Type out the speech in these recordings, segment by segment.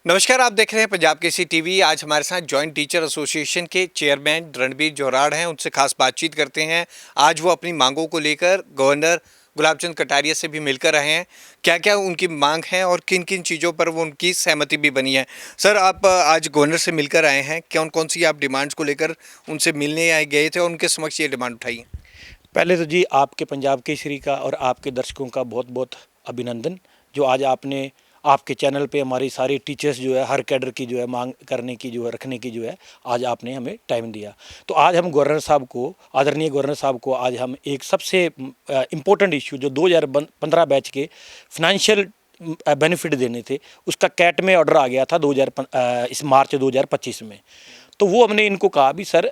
नमस्कार, आप देख रहे हैं पंजाब केसरी टीवी। आज हमारे साथ जॉइंट टीचर एसोसिएशन के चेयरमैन रणबीर जोराड़ हैं। उनसे खास बातचीत करते हैं। आज वो अपनी मांगों को लेकर गवर्नर गुलाब चंद कटारिया से भी मिलकर आए हैं। क्या क्या उनकी मांग है और किन किन चीज़ों पर वो उनकी सहमति भी बनी है। सर, आप आज गवर्नर से मिलकर आए हैं, कौन कौन सी आप डिमांड्स को लेकर उनसे मिलने आए गए थे और उनके समक्ष ये डिमांड उठाई है? पहले तो जी आपके पंजाब केसरी का और आपके दर्शकों का बहुत बहुत अभिनंदन, जो आज आपने आपके चैनल पे हमारी सारी टीचर्स जो है हर कैडर की जो है मांग करने की जो है रखने की जो है आज आपने हमें टाइम दिया। तो आज हम गवर्नर साहब को, आदरणीय गवर्नर साहब को आज हम एक सबसे इम्पोर्टेंट इशू जो 2015 बैच के फाइनेंशियल बेनिफिट देने थे, उसका कैट में ऑर्डर आ गया था इस मार्च 2025 में। तो वो हमने इनको कहा भी सर,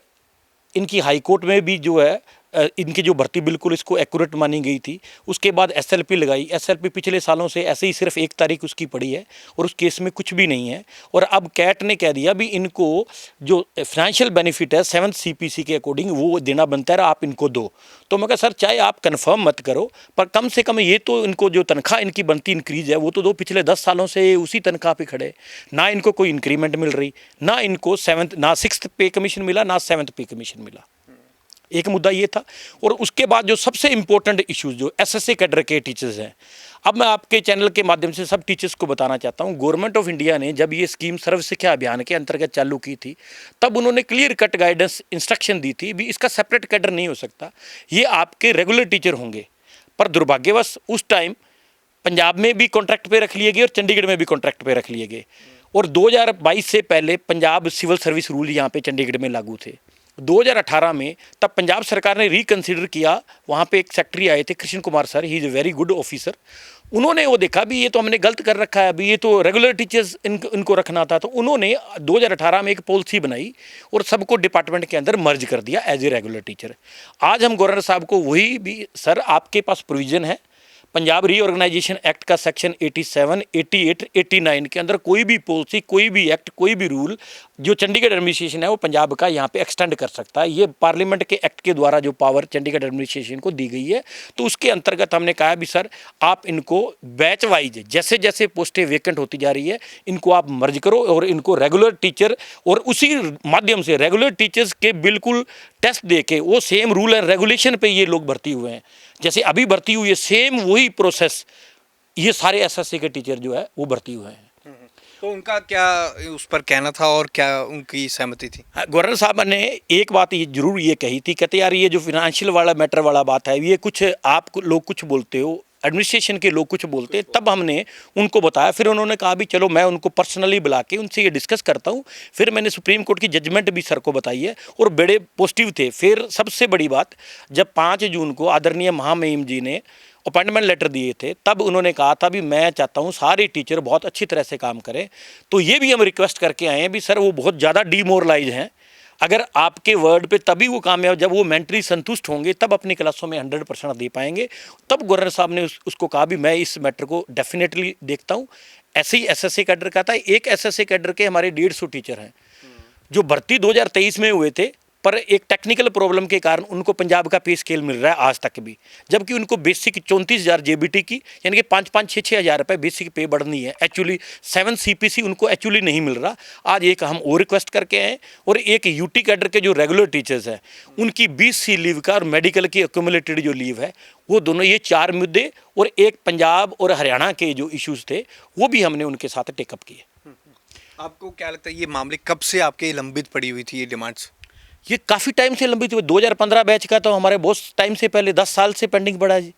इनकी हाई कोर्ट में भी जो है इनकी जो भर्ती बिल्कुल इसको एक्यूरेट मानी गई थी। उसके बाद एसएलपी लगाई। एसएलपी पिछले सालों से ऐसे ही सिर्फ 1 तारीख उसकी पड़ी है और उस केस में कुछ भी नहीं है। और अब कैट ने कह दिया भी इनको जो फाइनेंशियल बेनिफिट है 7th CPC के अकॉर्डिंग वो देना बनता है, आप इनको दो। तो मैं कहा सर, चाहे आप कन्फर्म मत करो पर कम से कम ये तो इनको जो तनख्वाह इनकी बनती इंक्रीज है वो तो दो। पिछले 10 सालों से उसी तनख्वाह पे खड़े, ना इनको कोई इंक्रीमेंट मिल रही, ना इनको 6th पे कमीशन मिला, ना 7th पे कमीशन मिला। एक मुद्दा ये था। और उसके बाद जो सबसे इम्पोर्टेंट इश्यूज जो SSA कैडर के टीचर्स हैं, अब मैं आपके चैनल के माध्यम से सब टीचर्स को बताना चाहता हूँ। गवर्नमेंट ऑफ इंडिया ने जब ये स्कीम सर्व शिक्षा अभियान के अंतर्गत चालू की थी, तब उन्होंने क्लियर कट गाइडेंस इंस्ट्रक्शन दी थी भी इसका सेपरेट कैडर नहीं हो सकता, ये आपके रेगुलर टीचर होंगे। पर दुर्भाग्यवश उस टाइम पंजाब में भी कॉन्ट्रैक्ट पे रख लिए गए और चंडीगढ़ में भी कॉन्ट्रैक्ट पे रख लिए गए। और 2022 से पहले पंजाब सिविल सर्विस रूल यहाँ पे चंडीगढ़ में लागू थे। 2018 में तब पंजाब सरकार ने रिकन्सिडर किया। वहाँ पे एक सेक्रेटरी आए थे, Krishna Kumar sir, he is a very good officer. उन्होंने वो देखा भी ये तो हमने गलत कर रखा है, अभी ये तो रेगुलर टीचर्स इनको रखना था। तो उन्होंने 2018 में एक पॉलिसी बनाई और सबको डिपार्टमेंट के अंदर मर्ज कर दिया एज ए रेगुलर टीचर। आज हम गवर्नर साहब को वही भी, सर आपके पास प्रोविज़न है पंजाब रीऑर्गेनाइजेशन एक्ट का सेक्शन 87, 88, 89 के अंदर कोई भी पॉलिसी, कोई भी एक्ट, कोई भी रूल जो चंडीगढ़ एडमिनिस्ट्रेशन है वो पंजाब का यहाँ पे एक्सटेंड कर सकता है। ये पार्लियामेंट के एक्ट के द्वारा जो पावर चंडीगढ़ एडमिनिस्ट्रेशन को दी गई है। तो उसके अंतर्गत हमने कहा भी सर, आप इनको बैच वाइज जैसे जैसे पोस्टें वेकेंट होती जा रही है इनको आप मर्ज करो और इनको रेगुलर टीचर, और उसी माध्यम से रेगुलर टीचर्स के बिल्कुल टेस्ट दे के वो सेम रूल एंड रेगुलेशन पे ये लोग भर्ती हुए हैं, जैसे अभी भर्ती हुई है सेम वही प्रोसेस ये सारे SSA के टीचर जो है वो भर्ती हुए हैं। तो उनका क्या उस पर कहना था और क्या उनकी सहमति थी? गवर्नर साहब ने एक बात ये जरूर ये कही थी, कहते यार ये जो फाइनेंशियल वाला मैटर वाला बात है, ये कुछ आप लोग कुछ बोलते हो, एडमिनिस्ट्रेशन के लोग कुछ बोलते हैं। तब हमने उनको बताया, फिर उन्होंने कहा भी चलो मैं उनको पर्सनली बुला के उनसे ये डिस्कस करता हूँ। फिर मैंने सुप्रीम कोर्ट की जजमेंट भी सर को बताई है और बड़े पॉजिटिव थे। फिर सबसे बड़ी बात, जब 5 जून को आदरणीय महामहिम जी ने अपॉइंटमेंट लेटर दिए थे, तब उन्होंने कहा था भी मैं चाहता हूँ सारे टीचर बहुत अच्छी तरह से काम करें। तो ये भी हम रिक्वेस्ट करके आए हैं भी सर वो बहुत ज़्यादा डीमोरलाइज हैं, अगर आपके वर्ड पे तभी वो कामयाब, जब वो मेंटली संतुष्ट होंगे तब अपनी क्लासों में 100% दे पाएंगे। तब गवर्नर साहब ने उसको कहा भी मैं इस मैटर को डेफिनेटली देखता हूँ। ऐसे ही SSA कैडर का था, एक SSA कैडर के हमारे 150 टीचर हैं जो भर्ती 2023 में हुए थे, पर एक टेक्निकल प्रॉब्लम के कारण उनको पंजाब का पे स्केल मिल रहा है आज तक भी, जबकि उनको बेसिक 34,000 JBT की यानी कि 5-6 हज़ार रुपये बेसिक पे बढ़नी है। एक्चुअली 7th CPC उनको एक्चुअली नहीं मिल रहा। आज एक हम और रिक्वेस्ट करके आए और एक UT कैडर के जो रेगुलर टीचर्स हैं उनकी 20C लीव का और मेडिकल की एक्यूमुलेटेड जो लीव है वो दोनों, ये 4 मुद्दे और एक पंजाब और हरियाणा के जो इशूज़ थे वो भी हमने उनके साथ टेकअप किए। आपको क्या लगता है ये मामले कब से आपके लंबित पड़ी हुई थी ये डिमांड्स? ये काफ़ी टाइम से लंबित हुई। 2015 बैच का तो हमारे बहुत टाइम से पहले 10 साल से पेंडिंग पड़ा है जी।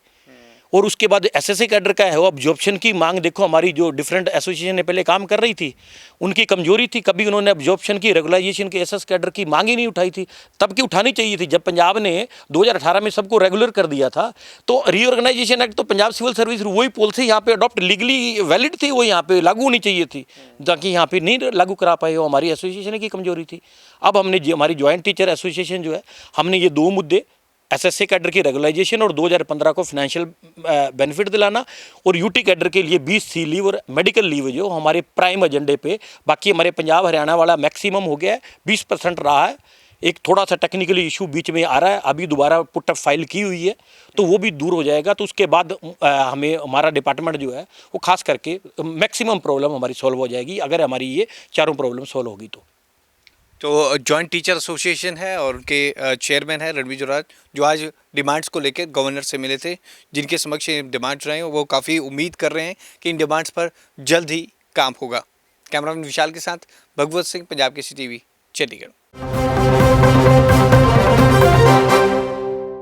और उसके बाद SSA कैडर का है वो अब्जॉर्प्शन की मांग देखो, हमारी जो डिफरेंट एसोसिएशन ने पहले काम कर रही थी उनकी कमजोरी थी, कभी उन्होंने अब्जॉर्प्शन की, रेगुलाइजेशन की SS कैडर की मांग ही नहीं उठाई थी। तब की उठानी चाहिए थी। जब पंजाब ने 2018 में सबको रेगुलर कर दिया था तो रीऑर्गेनाइजेशन एक्ट तो पंजाब सिविल सर्विस वही पॉलिसी यहाँ पे अडॉप्ट लीगली वैलिड थी, वो यहाँ पे लागू होनी चाहिए थी, ताकि यहाँ पे नहीं लागू करा पाए, वो हमारी एसोसिएशन की कमजोरी थी। अब हमने हमारी जॉइंट टीचर एसोसिएशन जो है, हमने ये 2 मुद्दे SSA कैडर की रेगुलाइजेशन और 2015 को फाइनेंशियल बेनिफिट दिलाना और UT कैडर के लिए 20C लीव और मेडिकल लीव जो हमारे प्राइम एजेंडे पे, बाकी हमारे पंजाब हरियाणा वाला मैक्सिमम हो गया है, 20% रहा है। एक थोड़ा सा टेक्निकली इशू बीच में आ रहा है, अभी दोबारा पुटअप फाइल की हुई है, तो वो भी दूर हो जाएगा। तो उसके बाद हमें हमारा डिपार्टमेंट जो है वो खास करके मैक्सिमम प्रॉब्लम हमारी सॉल्व हो जाएगी अगर हमारी ये चारों प्रॉब्लम सॉल्व होगी तो जॉइंट टीचर एसोसिएशन है और उनके चेयरमैन है रणबीर जोरार, जो आज डिमांड्स को लेकर गवर्नर से मिले थे, जिनके समक्ष ये डिमांड्स रहे हैं, वो काफ़ी उम्मीद कर रहे हैं कि इन डिमांड्स पर जल्द ही काम होगा। कैमरामैन विशाल के साथ भगवत सिंह, पंजाब केसरी टीवी, चंडीगढ़।